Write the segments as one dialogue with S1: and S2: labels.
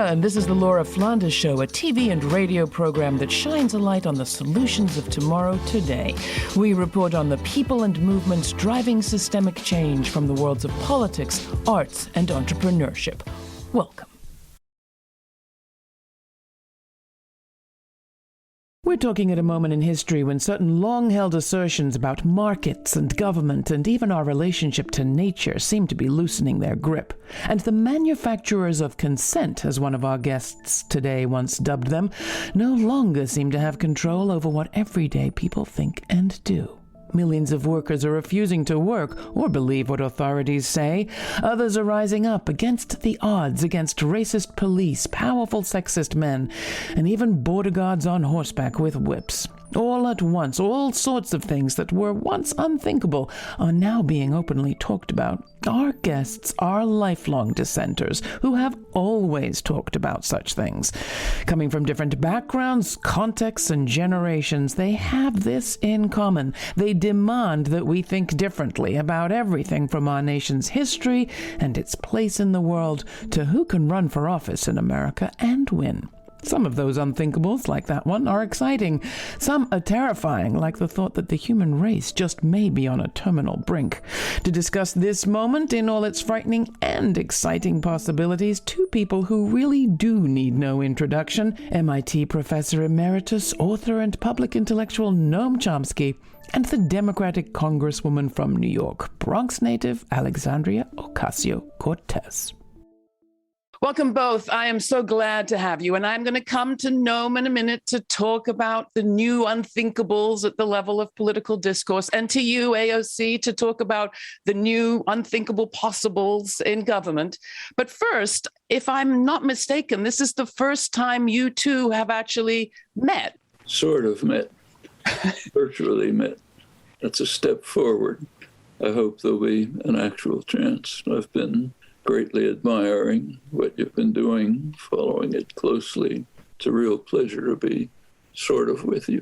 S1: and this is the Laura Flanders Show, a TV and radio program that shines a light on the solutions of tomorrow today. We report on the people and movements driving systemic change from the worlds of politics, arts, and entrepreneurship. Welcome. We're talking at a moment in history when certain long-held assertions about markets and government and even our relationship to nature seem to be loosening their grip. And the manufacturers of consent, as one of our guests today once dubbed them, no longer seem to have control over what everyday people think and do. Millions of workers are refusing to work or believe what authorities say. Others are rising up against the odds, against racist police, powerful sexist men, and even border guards on horseback with whips. All at once, all sorts of things that were once unthinkable are now being openly talked about. Our guests are lifelong dissenters who have always talked about such things. Coming from different backgrounds, contexts, and generations, they have this in common. They demand that we think differently about everything from our nation's history and its place in the world to who can run for office in America and win. Some of those unthinkables, like that one, are exciting. Some are terrifying, like the thought that the human race just may be on a terminal brink. To discuss this moment in all its frightening and exciting possibilities, two people who really do need no introduction: MIT professor emeritus, author, and public intellectual Noam Chomsky, and the Democratic Congresswoman from New York, Bronx native Alexandria Ocasio-Cortez. Welcome both. I am so glad to have you. And I'm going to come to Noam in a minute to talk about the new unthinkables at the level of political discourse, and to you, AOC, to talk about the new unthinkable possibles in government. But first, if I'm not mistaken, this is the first time you two have actually met.
S2: Sort of met. Virtually met. That's a step forward. I hope there'll be an actual chance. I've been greatly admiring what you've been doing, following it closely. It's a real pleasure to be sort of with you.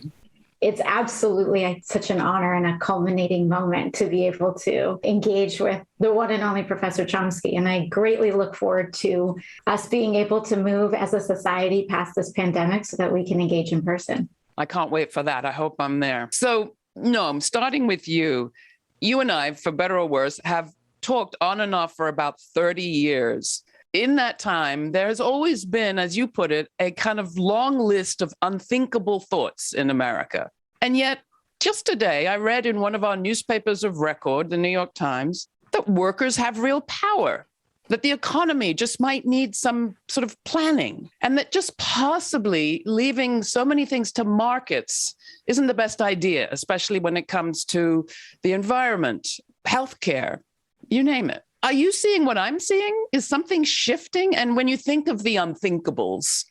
S3: It's absolutely such an honor and a culminating moment to be able to engage with the one and only Professor Chomsky. And I greatly look forward to us being able to move as a society past this pandemic so that we can engage in person.
S1: I can't wait for that. I hope I'm there. So, Noam, starting with you, you and I, for better or worse, have talked on and off for about 30 years. In that time, there's always been, as you put it, a kind of long list of unthinkable thoughts in America. And yet, just today, I read in one of our newspapers of record, the New York Times, that workers have real power, that the economy just might need some sort of planning, and that just possibly leaving so many things to markets isn't the best idea, especially when it comes to the environment, healthcare, you name it. Are you seeing what I'm seeing? Is something shifting? And when you think of the unthinkables,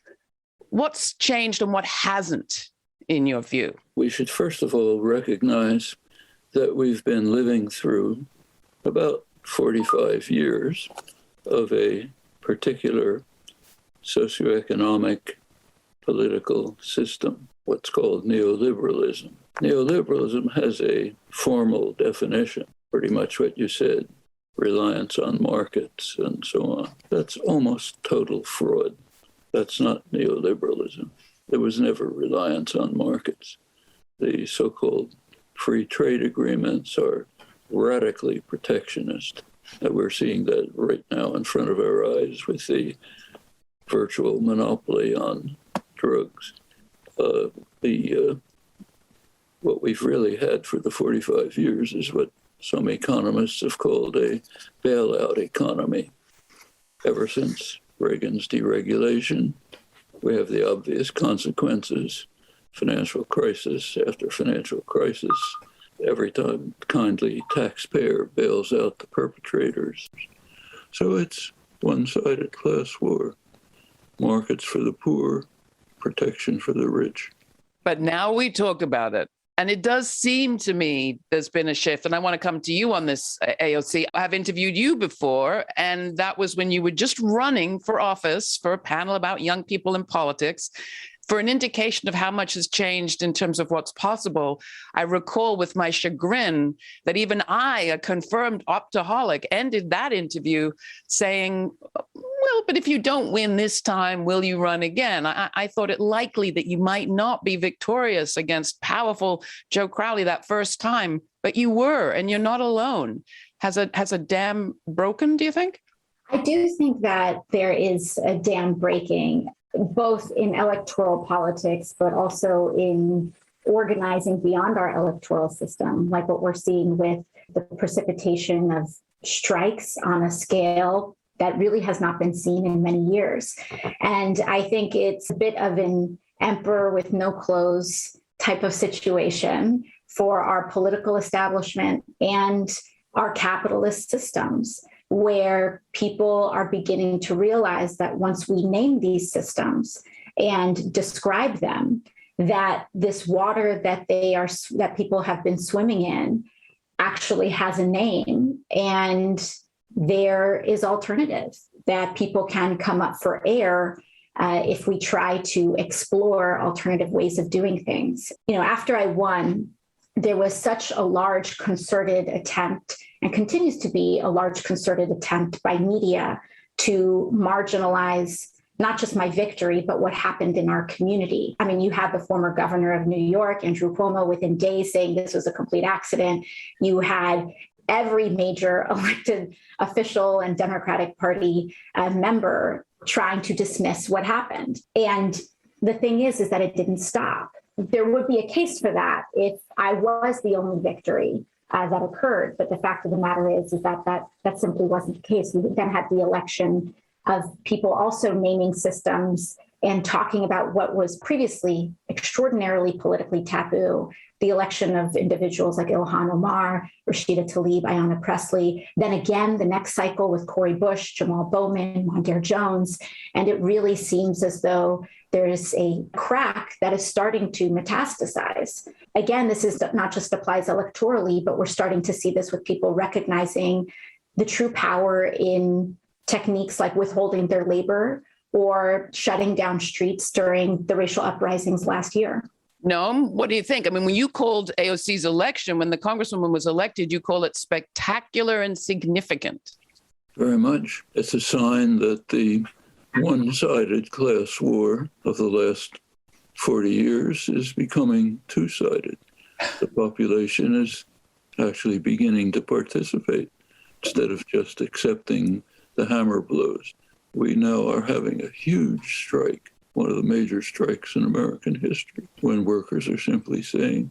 S1: what's changed and what hasn't, in your view?
S2: We should first of all recognize that we've been living through about 45 years of a particular socioeconomic political system, what's called neoliberalism. Neoliberalism has a formal definition, pretty much what you said: reliance on markets and so on. That's almost total fraud. That's not neoliberalism. There was never reliance on markets. The so-called free trade agreements are radically protectionist. And we're seeing that right now in front of our eyes with the virtual monopoly on drugs. What we've really had for the 45 years is what some economists have called a bailout economy. Ever since Reagan's deregulation, we have the obvious consequences: financial crisis after financial crisis. Every time kindly taxpayer bails out the perpetrators. So it's one-sided class war. Markets for the poor, protection for the rich.
S1: But now we talk about it. And it does seem to me there's been a shift. And I want to come to you on this, AOC. I've interviewed you before, and that was when you were just running for office for a panel about young people in politics. For an indication of how much has changed in terms of what's possible, I recall with my chagrin that even I, a confirmed optaholic, ended that interview saying, Well, but if you don't win this time, will you run again? I thought it likely that you might not be victorious against powerful Joe Crowley that first time, but you were, and you're not alone. Has a dam broken, do you think?
S3: I do think that there is a dam breaking, both in electoral politics, but also in organizing beyond our electoral system, like what we're seeing with the precipitation of strikes on a scale that really has not been seen in many years. And I think it's a bit of an emperor with no clothes type of situation for our political establishment and our capitalist systems, where people are beginning to realize that once we name these systems and describe them, that this water that people have been swimming in actually has a name, and there is alternatives that people can come up for air if we try to explore alternative ways of doing things. After I won, there was such a large concerted attempt, and continues to be a large concerted attempt by media to marginalize not just my victory, but what happened in our community. I mean, you had the former governor of New York, Andrew Cuomo, within days saying this was a complete accident. You had every major elected official and Democratic Party member trying to dismiss what happened. And the thing is that it didn't stop. There would be a case for that if I was the only victory that occurred. But the fact of the matter is that simply wasn't the case. We then had the election of people also naming systems and talking about what was previously extraordinarily politically taboo, the election of individuals like Ilhan Omar, Rashida Tlaib, Ayanna Pressley, then again, the next cycle with Cori Bush, Jamal Bowman, Mondaire Jones. And it really seems as though there is a crack that is starting to metastasize. Again, this is not just applies electorally, but we're starting to see this with people recognizing the true power in techniques like withholding their labor or shutting down streets during the racial uprisings last year.
S1: Noam, what do you think? I mean, when you called AOC's election, when the Congresswoman was elected, you call it spectacular and significant.
S2: Very much. It's a sign that the one-sided class war of the last 40 years is becoming two-sided. The population is actually beginning to participate instead of just accepting the hammer blows. We now are having a huge strike, one of the major strikes in American history, when workers are simply saying,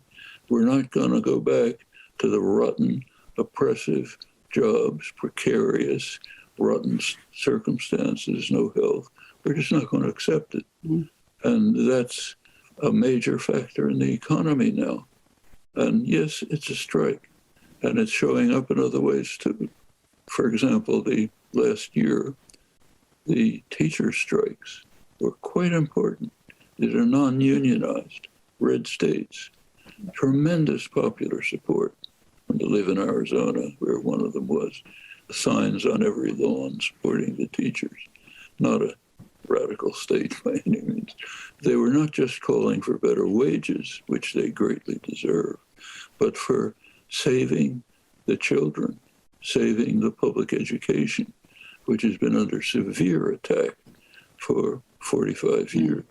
S2: we're not going to go back to the rotten, oppressive jobs, precarious, rotten circumstances, no health. We're just not going to accept it. Mm-hmm. And that's a major factor in the economy now. And yes, it's a strike, and it's showing up in other ways too. For example, the last year, the teacher strikes were quite important. These are non-unionized, red states. Tremendous popular support. And to live in Arizona, where one of them was, signs on every lawn supporting the teachers. Not a radical state by any means. They were not just calling for better wages, which they greatly deserve, but for saving the children, saving the public education, which has been under severe attack for 45 years.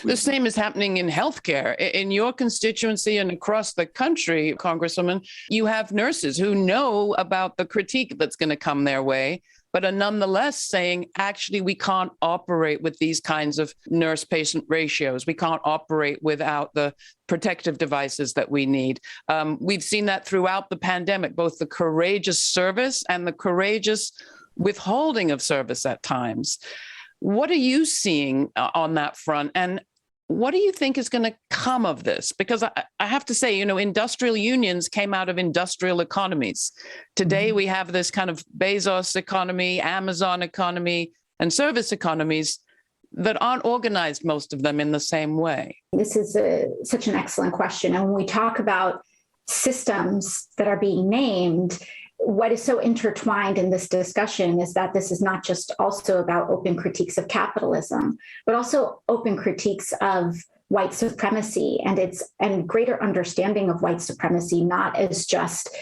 S1: The same is happening in healthcare. In your constituency and across the country, Congresswoman, you have nurses who know about the critique that's going to come their way, but are nonetheless saying, actually, we can't operate with these kinds of nurse-patient ratios. We can't operate without the protective devices that we need. We've seen that throughout the pandemic, both the courageous service and the courageous withholding of service at times. What are you seeing on that front? And what do you think is going to come of this? Because I have to say, industrial unions came out of industrial economies. Today, we have this kind of Bezos economy, Amazon economy, and service economies that aren't organized, most of them, in the same way.
S3: This is such an excellent question. And when we talk about systems that are being named, what is so intertwined in this discussion is that this is not just also about open critiques of capitalism, but also open critiques of white supremacy and greater understanding of white supremacy, not as just,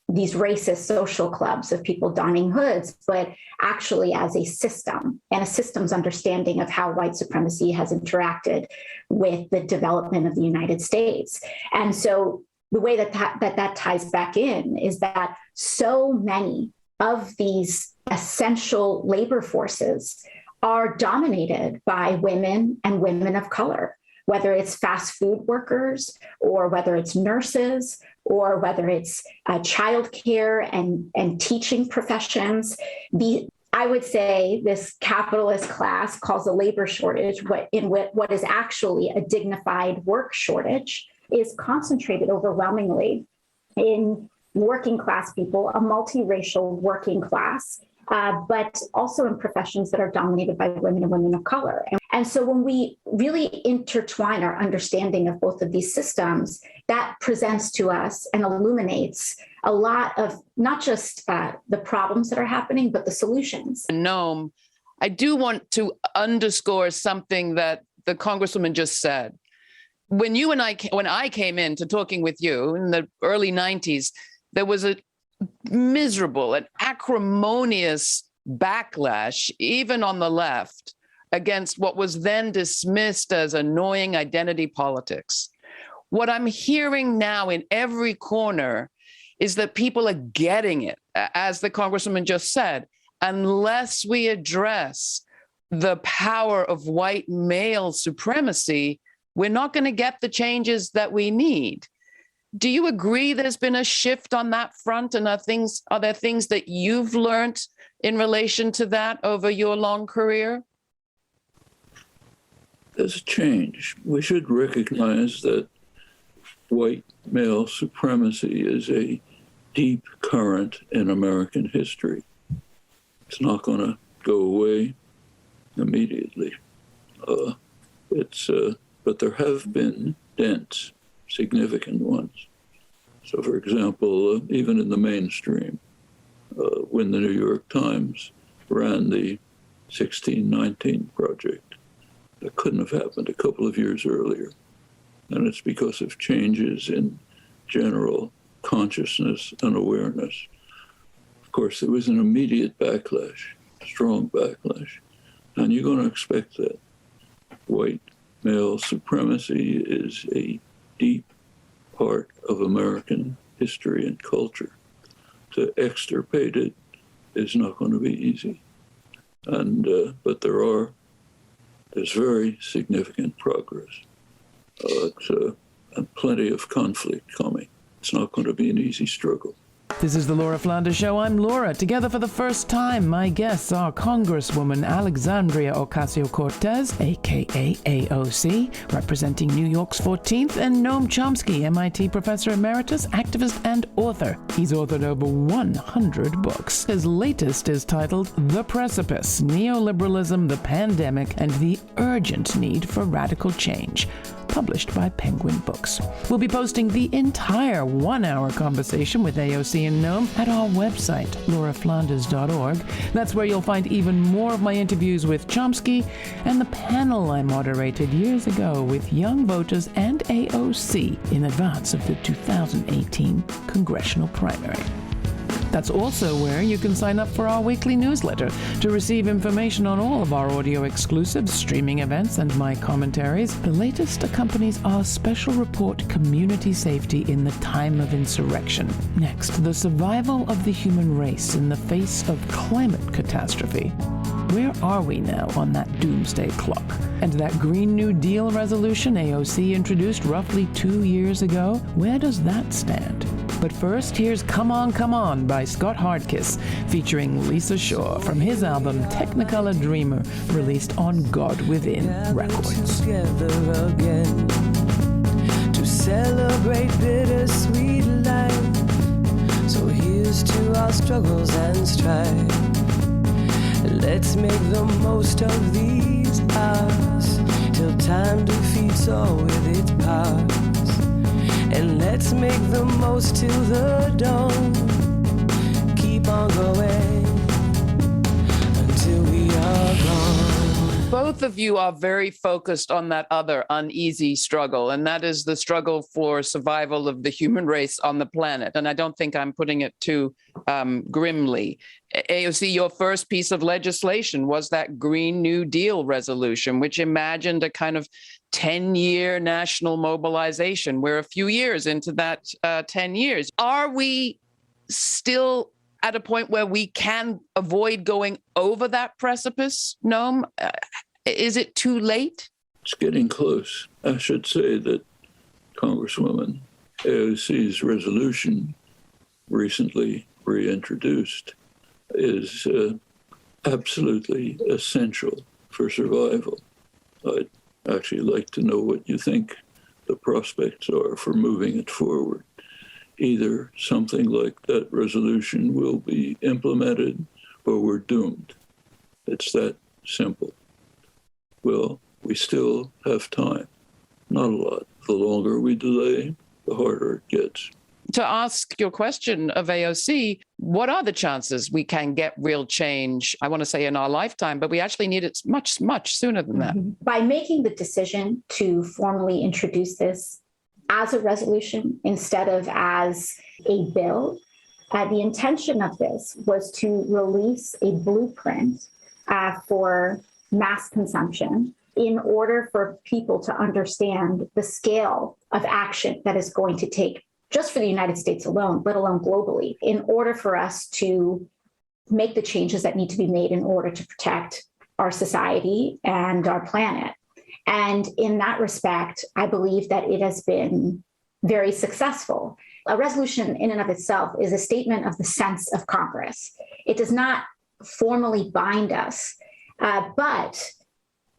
S3: these racist social clubs of people donning hoods, but actually as a system and a system's understanding of how white supremacy has interacted with the development of the United States. And so the way that ties back in is that so many of these essential labor forces are dominated by women and women of color, whether it's fast food workers or whether it's nurses or whether it's childcare and teaching professions. I would say this capitalist class calls a labor shortage what is actually a dignified work shortage is concentrated overwhelmingly in working class people, a multiracial working class, but also in professions that are dominated by women and women of color. And so when we really intertwine our understanding of both of these systems, that presents to us and illuminates a lot of not just the problems that are happening, but the solutions.
S1: Noam, I do want to underscore something that the Congresswoman just said. When I came into talking with you in the early 90s, there was a miserable and acrimonious backlash, even on the left, against what was then dismissed as annoying identity politics. What I'm hearing now in every corner is that people are getting it, as the Congresswoman just said, unless we address the power of white male supremacy, we're not going to get the changes that we need. Do you agree there's been a shift on that front? And are there things that you've learned in relation to that over your long career?
S2: There's a change. We should recognize that white male supremacy is a deep current in American history. It's not going to go away immediately. But there have been dents, significant ones. So, for example, even in the mainstream, when the New York Times ran the 1619 Project, that couldn't have happened a couple of years earlier. And it's because of changes in general consciousness and awareness. Of course, there was an immediate backlash, strong backlash, and you're going to expect that. White male supremacy is a deep part of American history and culture. To extirpate it is not going to be easy. And but there's very significant progress. And plenty of conflict coming. It's not going to be an easy struggle.
S1: This is the Laura Flanders Show. I'm Laura. Together for the first time, my guests are Congresswoman Alexandria Ocasio-Cortez, a.k.a. AOC, representing New York's 14th, and Noam Chomsky, MIT professor emeritus, activist, and author. He's authored over 100 books. His latest is titled The Precipice, Neoliberalism, the Pandemic, and the Urgent Need for Radical Change, published by Penguin Books. We'll be posting the entire 1-hour conversation with AOC and Noam at our website, lauraflanders.org. That's where you'll find even more of my interviews with Chomsky and the panel I moderated years ago with young voters and AOC in advance of the 2018 congressional primary. That's also where you can sign up for our weekly newsletter to receive information on all of our audio exclusives, streaming events, and my commentaries. The latest accompanies our special report, Community Safety in the Time of Insurrection. Next, the survival of the human race in the face of climate catastrophe. Where are we now on that doomsday clock? And that Green New Deal resolution AOC introduced roughly 2 years ago, where does that stand? But first, here's Come On, Come On by Scott Hardkiss, featuring Lisa Shaw from his album Technicolor Dreamer, released on God Within Records.
S4: Together again to celebrate bittersweet life. So here's to our struggles and strife. Let's make the most of these hours till time defeats all with its powers. And let's make the most till the dawn. Keep on going until we are gone.
S1: Both of you are very focused on that other uneasy struggle, and that is the struggle for survival of the human race on the planet. And I don't think I'm putting it too grimly. AOC, your first piece of legislation was that Green New Deal resolution, which imagined a kind of 10-year national mobilization. We're a few years into that 10 years. Are we still at a point where we can avoid going over that precipice, Noam? Is it too late?
S2: It's getting close. I should say that Congresswoman AOC's resolution, recently reintroduced, is absolutely essential for survival. I'd actually like to know what you think the prospects are for moving it forward. Either something like that resolution will be implemented or we're doomed. It's that simple. Well, we still have time. Not a lot. The longer we delay, the harder it gets.
S1: To ask your question of AOC, what are the chances we can get real change? I want to say in our lifetime, but we actually need it much, much sooner than that.
S3: By making the decision to formally introduce this as a resolution instead of as a bill, the intention of this was to release a blueprint for mass consumption in order for people to understand the scale of action that is going to take just for the United States alone, let alone globally, in order for us to make the changes that need to be made in order to protect our society and our planet. And in that respect, I believe that it has been very successful. A resolution in and of itself is a statement of the sense of Congress. It does not formally bind us, but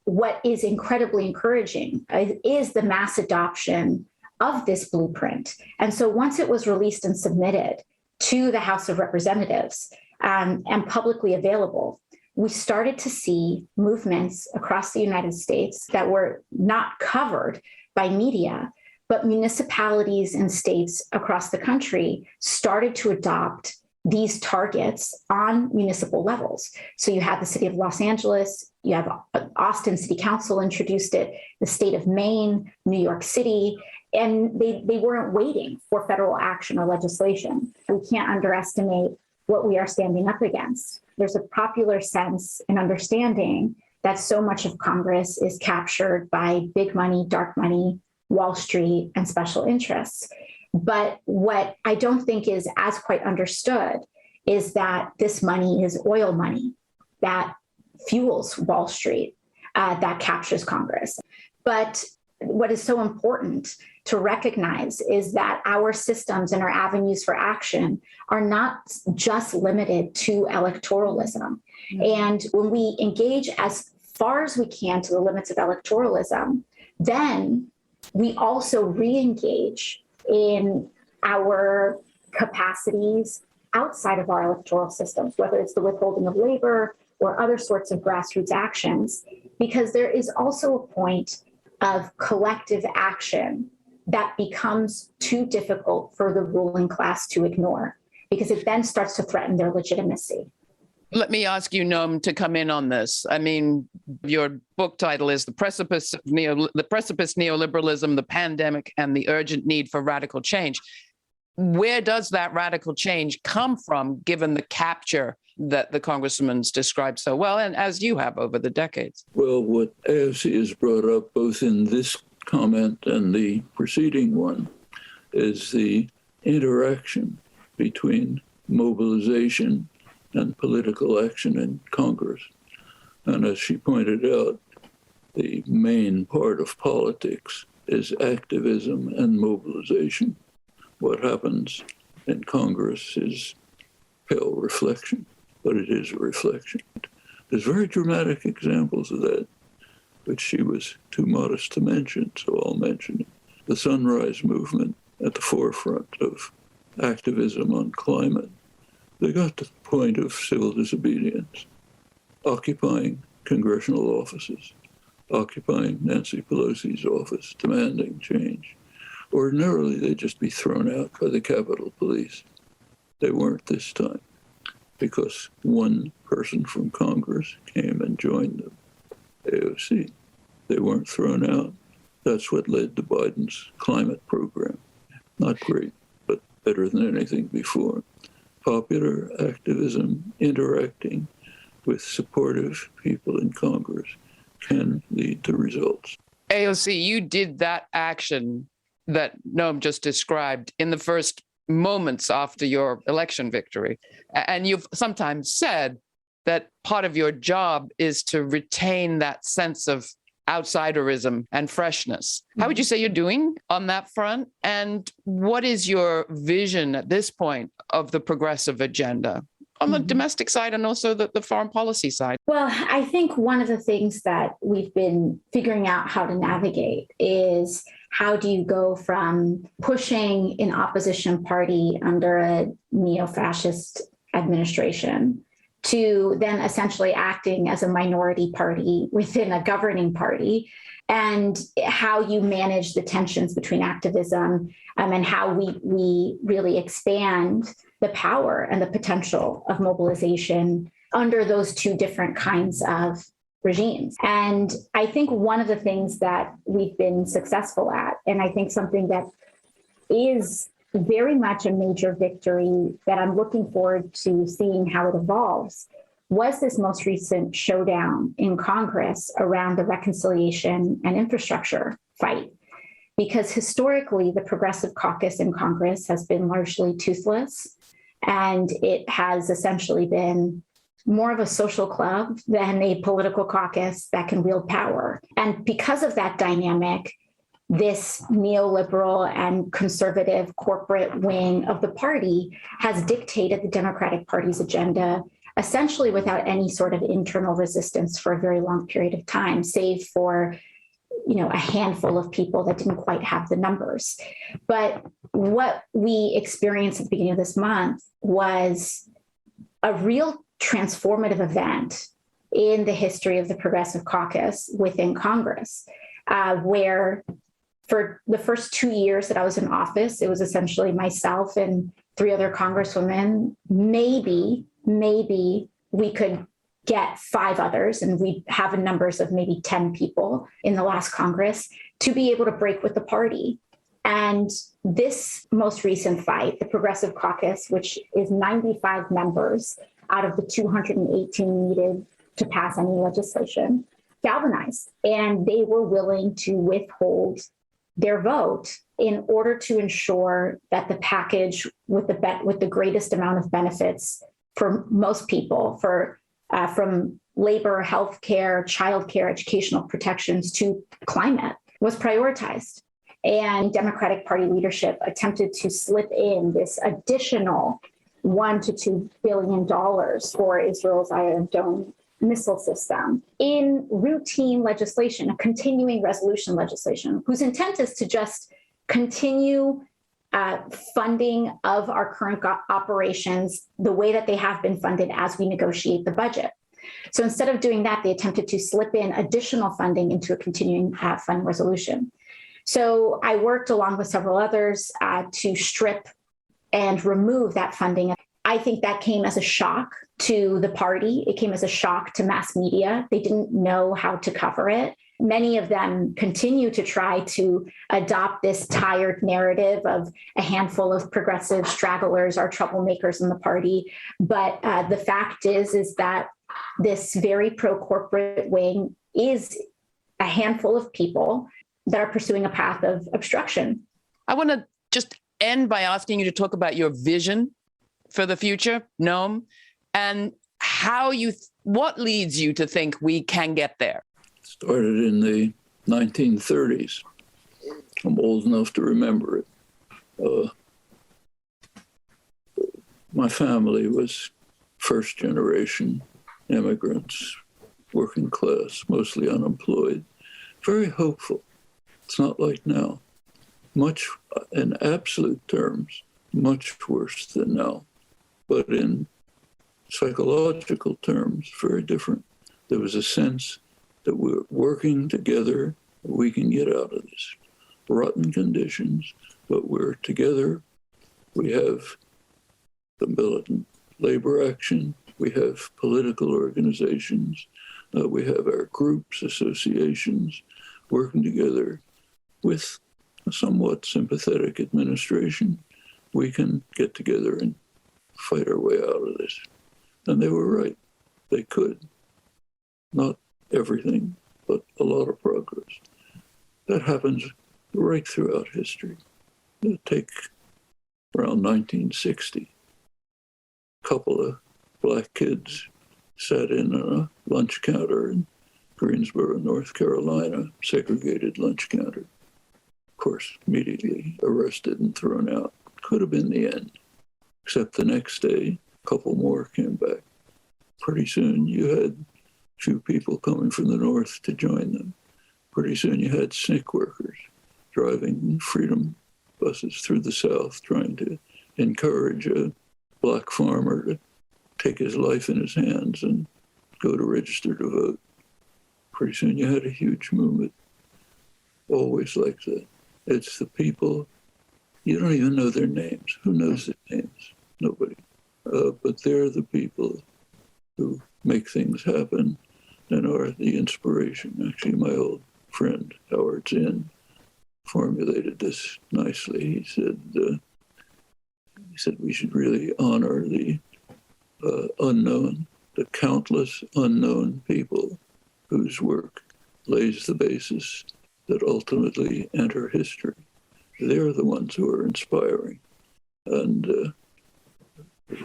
S3: what is incredibly encouraging is the mass adoption of this blueprint. And so once it was released and submitted to the House of Representatives and publicly available, we started to see movements across the United States that were not covered by media, but municipalities and states across the country started to adopt these targets on municipal levels. So you have the city of Los Angeles, you have Austin City Council introduced it, the state of Maine, New York City, and they weren't waiting for federal action or legislation. We can't underestimate what we are standing up against. There's a popular sense and understanding that so much of Congress is captured by big money, dark money, Wall Street, and special interests. But what I don't think is as quite understood is that this money is oil money that fuels Wall Street, that captures Congress. But what is so important to recognize is that our systems and our avenues for action are not just limited to electoralism. And when we engage as far as we can to the limits of electoralism, then we also re-engage in our capacities outside of our electoral systems, whether it's the withholding of labor or other sorts of grassroots actions, because there is also a point of collective action that becomes too difficult for the ruling class to ignore, because it then starts to threaten their legitimacy.
S1: Let me ask you, Noam, to come in on this. I mean, your book title is The Precipice Neoliberalism, the Pandemic, and the Urgent Need for Radical Change. Where does that radical change come from, given the capture that the Congresswoman's described so well, and as you have over the decades?
S2: Well, what AOC has brought up both in this comment and the preceding one is the interaction between mobilization and political action in Congress. And as she pointed out, the main part of politics is activism and mobilization. What happens in Congress is pale reflection, but it is a reflection. There's very dramatic examples of that, which she was too modest to mention, so I'll mention it. The Sunrise Movement at the forefront of activism on climate. They got to the point of civil disobedience, occupying congressional offices, occupying Nancy Pelosi's office, demanding change. Ordinarily, they'd just be thrown out by the Capitol Police. They weren't this time, because one person from Congress came and joined them. AOC. They weren't thrown out. That's what led to Biden's climate program. Not great, but better than anything before. Popular activism interacting with supportive people in Congress can lead to results.
S5: AOC, you did that action that Noam just described in the first moments after your election victory. And you've sometimes said that part of your job is to retain that sense of outsiderism and freshness. How would you say you're doing on that front? And what is your vision at this point of the progressive agenda on the domestic side and also the foreign policy side?
S3: Well, I think one of the things that we've been figuring out how to navigate is how do you go from pushing an opposition party under a neo-fascist administration to then essentially acting as a minority party within a governing party, and how you manage the tensions between activism and how we really expand the power and the potential of mobilization under those two different kinds of regimes. And I think one of the things that we've been successful at, and I think something that is very much a major victory that I'm looking forward to seeing how it evolves, was this most recent showdown in Congress around the reconciliation and infrastructure fight. Because historically, the Progressive Caucus in Congress has been largely toothless, and it has essentially been more of a social club than a political caucus that can wield power. And because of that dynamic, this neoliberal and conservative corporate wing of the party has dictated the Democratic Party's agenda essentially without any sort of internal resistance for a very long period of time, save for a handful of people that didn't quite have the numbers. But what we experienced at the beginning of this month was a real transformative event in the history of the Progressive Caucus within Congress, where for the first 2 years that I was in office, it was essentially myself and 3 other congresswomen. Maybe we could get 5 others, and we have numbers of maybe 10 people in the last Congress to be able to break with the party. And this most recent fight, the Progressive Caucus, which is 95 members out of the 218 needed to pass any legislation, galvanized. And they were willing to withhold their vote in order to ensure that the package with the greatest amount of benefits for most people, from labor, healthcare, childcare, educational protections to climate, was prioritized. And Democratic Party leadership attempted to slip in this additional $1 to $2 billion for Israel's Iron Dome missile system in routine legislation, a continuing resolution legislation, whose intent is to just continue funding of our current operations the way that they have been funded as we negotiate the budget. So instead of doing that, they attempted to slip in additional funding into a continuing fund resolution. So I worked along with several others to strip and remove that funding. I think that came as a shock to the party. It came as a shock to mass media. They didn't know how to cover it. Many of them continue to try to adopt this tired narrative of a handful of progressive stragglers are troublemakers in the party. But the fact is that this very pro-corporate wing is a handful of people that are pursuing a path of obstruction.
S5: I want to just end by asking you to talk about your vision for the future, Noam, and what leads you to think we can get there?
S2: Started in the 1930s. I'm old enough to remember it. My family was first generation immigrants, working class, mostly unemployed, very hopeful. It's not like now. Much, in absolute terms, much worse than now. But in psychological terms, very different. There was a sense that we're working together, we can get out of this rotten conditions, but we're together. We have the militant labor action, we have political organizations, We have our groups, associations, working together with a somewhat sympathetic administration. We can get together and fight our way out of this. And they were right. They could. Not everything, but a lot of progress. That happens right throughout history. Take around 1960. A couple of black kids sat in on a lunch counter in Greensboro, North Carolina, segregated lunch counter. Of course, immediately arrested and thrown out. Could have been the end. Except the next day, a couple more came back. Pretty soon you had a few people coming from the north to join them. Pretty soon you had SNCC workers driving freedom buses through the South, trying to encourage a black farmer to take his life in his hands and go to register to vote. Pretty soon you had a huge movement. Always like that. It's the people, you don't even know their names. Who knows their names? Nobody. But they're the people who make things happen and are the inspiration. Actually, my old friend, Howard Zinn, formulated this nicely. He said we should really honor the unknown, the countless unknown people whose work lays the basis that ultimately enter history. They're the ones who are inspiring, and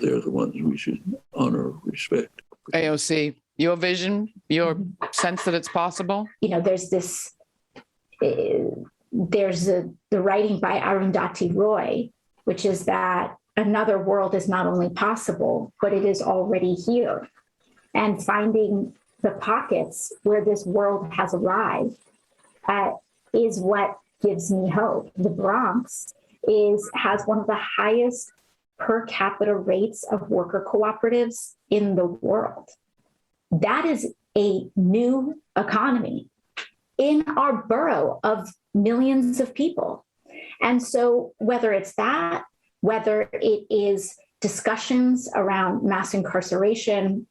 S2: they're the ones we should honor, respect.
S5: AOC, your vision, your sense that it's possible?
S3: There's this, the writing by Arundhati Roy, which is that another world is not only possible, but it is already here. And finding the pockets where this world has arrived is what gives me hope. The Bronx has one of the highest per capita rates of worker cooperatives in the world. That is a new economy in our borough of millions of people. And so whether it's that, whether it is discussions around mass incarceration,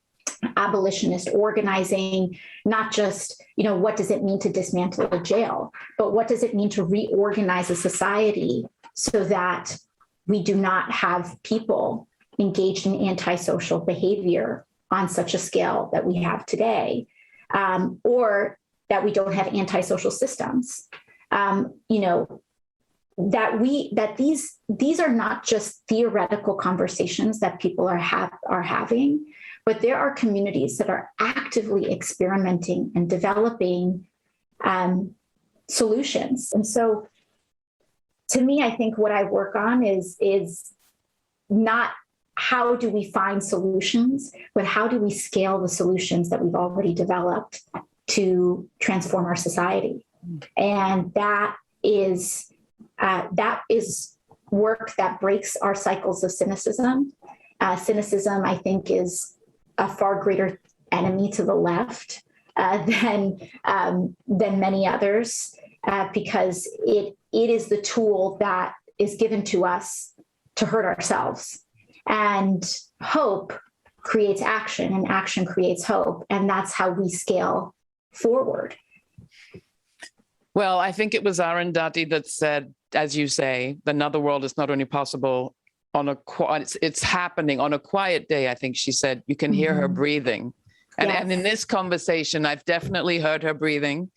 S3: abolitionist organizing, not just, what does it mean to dismantle a jail, but what does it mean to reorganize a society so that we do not have people engaged in antisocial behavior on such a scale that we have today, or that we don't have antisocial systems. That these are not just theoretical conversations that people are having, but there are communities that are actively experimenting and developing solutions. And so, to me, I think what I work on is not how do we find solutions, but how do we scale the solutions that we've already developed to transform our society. And that is work that breaks our cycles of cynicism. Cynicism, I think, is a far greater enemy to the left than many others, because it is the tool that is given to us to hurt ourselves. And hope creates action, and action creates hope. And that's how we scale forward.
S5: Well, I think it was Arundhati that said, as you say, another world is not only possible it's happening on a quiet day. I think she said you can hear her breathing. And in this conversation, I've definitely heard her breathing.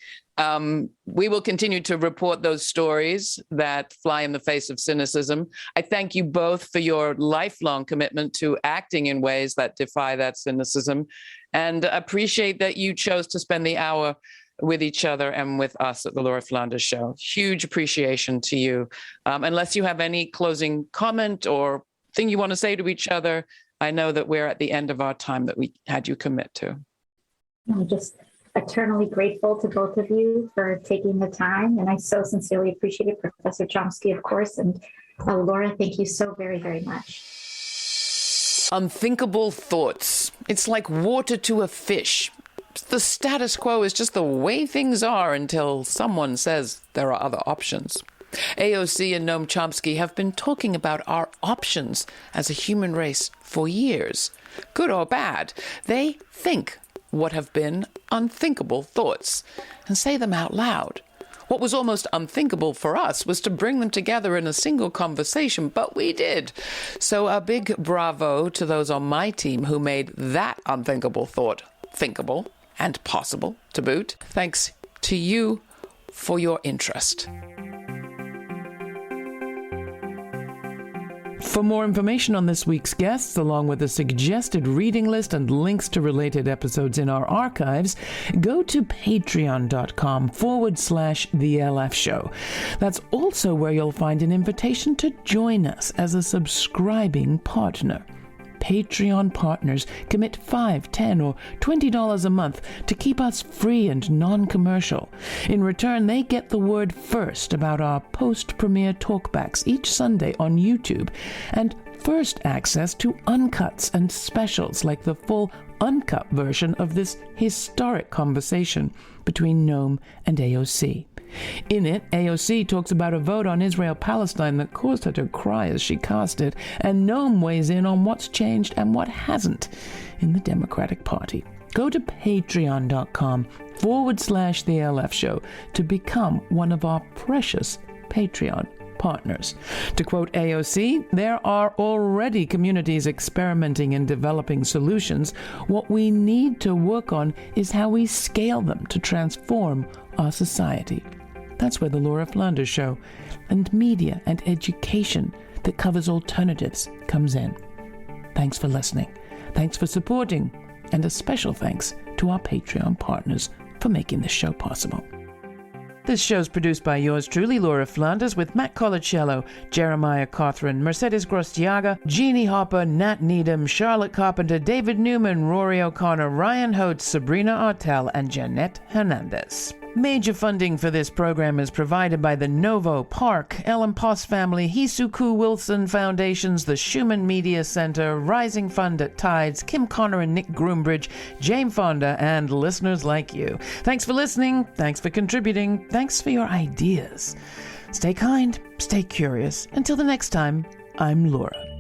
S5: We will continue to report those stories that fly in the face of cynicism. I thank you both for your lifelong commitment to acting in ways that defy that cynicism, and appreciate that you chose to spend the hour with each other and with us at the Laura Flanders Show. Huge appreciation to you. Unless you have any closing comment or thing you want to say to each other, I know that we're at the end of our time that we had you commit to.
S3: I'm just eternally grateful to both of you for taking the time. And I so sincerely appreciate it, Professor Chomsky, of course. And Laura, thank you so very, very much.
S5: Unthinkable thoughts. It's like water to a fish. The status quo is just the way things are until someone says there are other options. AOC and Noam Chomsky have been talking about our options as a human race for years. Good or bad, they think what have been unthinkable thoughts and say them out loud. What was almost unthinkable for us was to bring them together in a single conversation, but we did. So a big bravo to those on my team who made that unthinkable thought thinkable and possible to boot. Thanks to you for your interest.
S1: For more information on this week's guests, along with a suggested reading list and links to related episodes in our archives, go to patreon.com/The LF Show. That's also where you'll find an invitation to join us as a subscribing partner. Patreon partners commit $5, $10, or $20 a month to keep us free and non-commercial. In return, they get the word first about our post-premiere talkbacks each Sunday on YouTube, and first access to uncuts and specials like the full uncut version of this historic conversation between Noam and AOC. In it, AOC talks about a vote on Israel-Palestine that caused her to cry as she cast it, and Noam weighs in on what's changed and what hasn't in the Democratic Party. Go to patreon.com/The LF Show to become one of our precious Patreon partners. To quote AOC, there are already communities experimenting and developing solutions. What we need to work on is how we scale them to transform our society. That's where the Laura Flanders Show and media and education that covers alternatives comes in. Thanks for listening. Thanks for supporting. And a special thanks to our Patreon partners for making this show possible. This show's produced by yours truly, Laura Flanders, with Matt Colacello, Jeremiah Cawthron, Mercedes Grostiaga, Jeannie Hopper, Nat Needham, Charlotte Carpenter, David Newman, Rory O'Connor, Ryan Hotes, Sabrina Artel, and Jeanette Hernandez. Major funding for this program is provided by the Novo, Park, Ellen Poss Family, Hisuku Wilson Foundations, the Schumann Media Center, Rising Fund at Tides, Kim Connor and Nick Groombridge, Jane Fonda, and listeners like you. Thanks for listening. Thanks for contributing. Thanks for your ideas. Stay kind. Stay curious. Until the next time, I'm Laura.